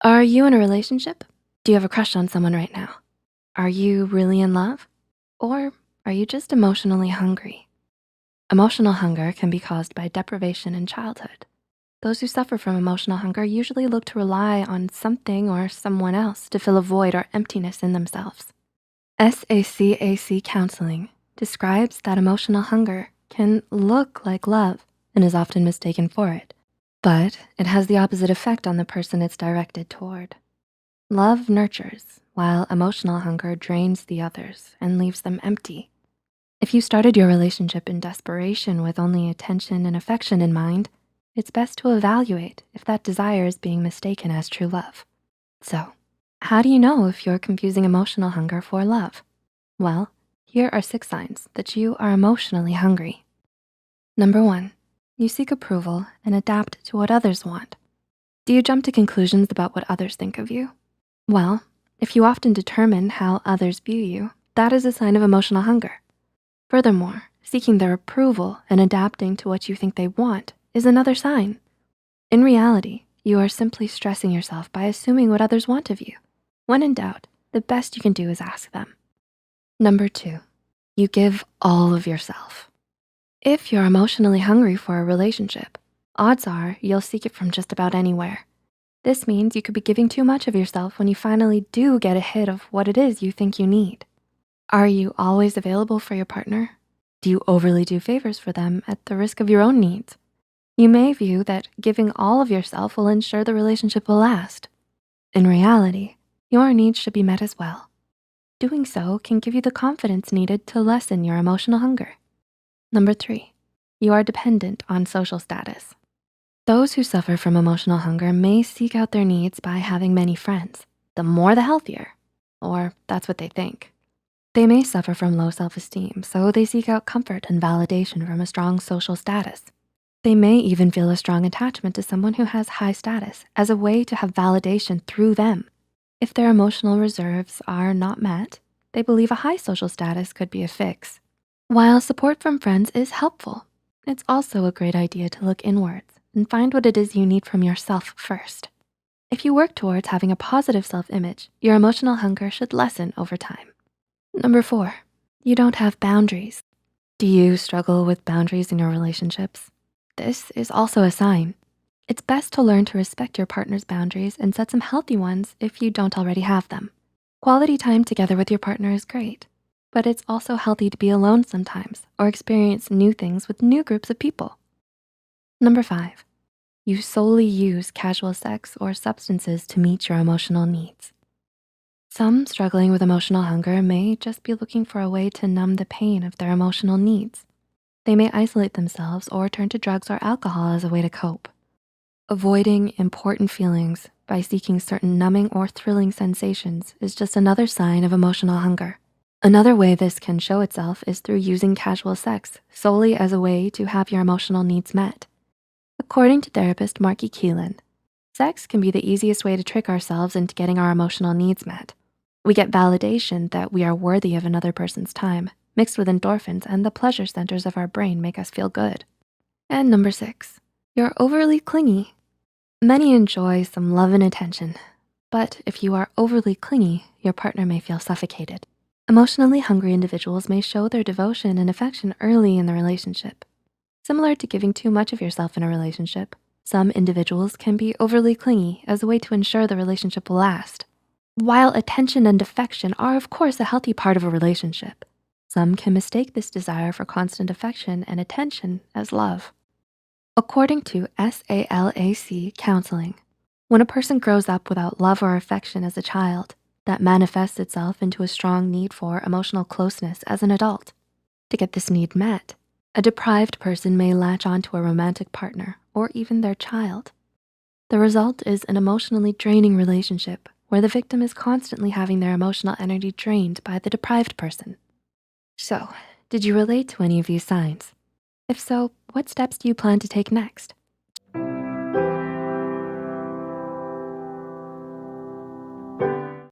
Are you in a relationship? Do you have a crush on someone right now? Are you really in love? Or are you just emotionally hungry? Emotional hunger can be caused by deprivation in childhood. Those who suffer from emotional hunger usually look to rely on something or someone else to fill a void or emptiness in themselves. SACAC counseling describes that emotional hunger can look like love and is often mistaken for it, but it has the opposite effect on the person it's directed toward. Love nurtures, while emotional hunger drains the others and leaves them empty. If you started your relationship in desperation with only attention and affection in mind, it's best to evaluate if that desire is being mistaken as true love. So, how do you know if you're confusing emotional hunger for love? Well, here are 6 signs that you are emotionally hungry. Number 1, you seek approval and adapt to what others want. Do you jump to conclusions about what others think of you? Well, if you often determine how others view you, that is a sign of emotional hunger. Furthermore, seeking their approval and adapting to what you think they want is another sign. In reality, you are simply stressing yourself by assuming what others want of you. When in doubt, the best you can do is ask them. Number 2, you give all of yourself. If you're emotionally hungry for a relationship, odds are you'll seek it from just about anywhere. This means you could be giving too much of yourself when you finally do get a hit of what it is you think you need. Are you always available for your partner? Do you overly do favors for them at the risk of your own needs? You may view that giving all of yourself will ensure the relationship will last. In reality, your needs should be met as well. Doing so can give you the confidence needed to lessen your emotional hunger. Number 3, you are dependent on social status. Those who suffer from emotional hunger may seek out their needs by having many friends. The more the healthier, or that's what they think. They may suffer from low self-esteem, so they seek out comfort and validation from a strong social status. They may even feel a strong attachment to someone who has high status as a way to have validation through them. If their emotional reserves are not met, they believe a high social status could be a fix. While support from friends is helpful, it's also a great idea to look inwards and find what it is you need from yourself first. If you work towards having a positive self-image, your emotional hunger should lessen over time. Number 4, you don't have boundaries. Do you struggle with boundaries in your relationships? This is also a sign. It's best to learn to respect your partner's boundaries and set some healthy ones if you don't already have them. Quality time together with your partner is great, but it's also healthy to be alone sometimes or experience new things with new groups of people. Number 5, you solely use casual sex or substances to meet your emotional needs. Some struggling with emotional hunger may just be looking for a way to numb the pain of their emotional needs. They may isolate themselves or turn to drugs or alcohol as a way to cope. Avoiding important feelings by seeking certain numbing or thrilling sensations is just another sign of emotional hunger. Another way this can show itself is through using casual sex solely as a way to have your emotional needs met. According to therapist Marky Keelan, sex can be the easiest way to trick ourselves into getting our emotional needs met. We get validation that we are worthy of another person's time, mixed with endorphins, and the pleasure centers of our brain make us feel good. And number 6, you're overly clingy. Many enjoy some love and attention, but if you are overly clingy, your partner may feel suffocated. Emotionally hungry individuals may show their devotion and affection early in the relationship. Similar to giving too much of yourself in a relationship, some individuals can be overly clingy as a way to ensure the relationship will last. While attention and affection are of course a healthy part of a relationship, some can mistake this desire for constant affection and attention as love. According to SALAC counseling, when a person grows up without love or affection as a child, that manifests itself into a strong need for emotional closeness as an adult. To get this need met, a deprived person may latch onto a romantic partner or even their child. The result is an emotionally draining relationship where the victim is constantly having their emotional energy drained by the deprived person. So, did you relate to any of these signs? If so, what steps do you plan to take next?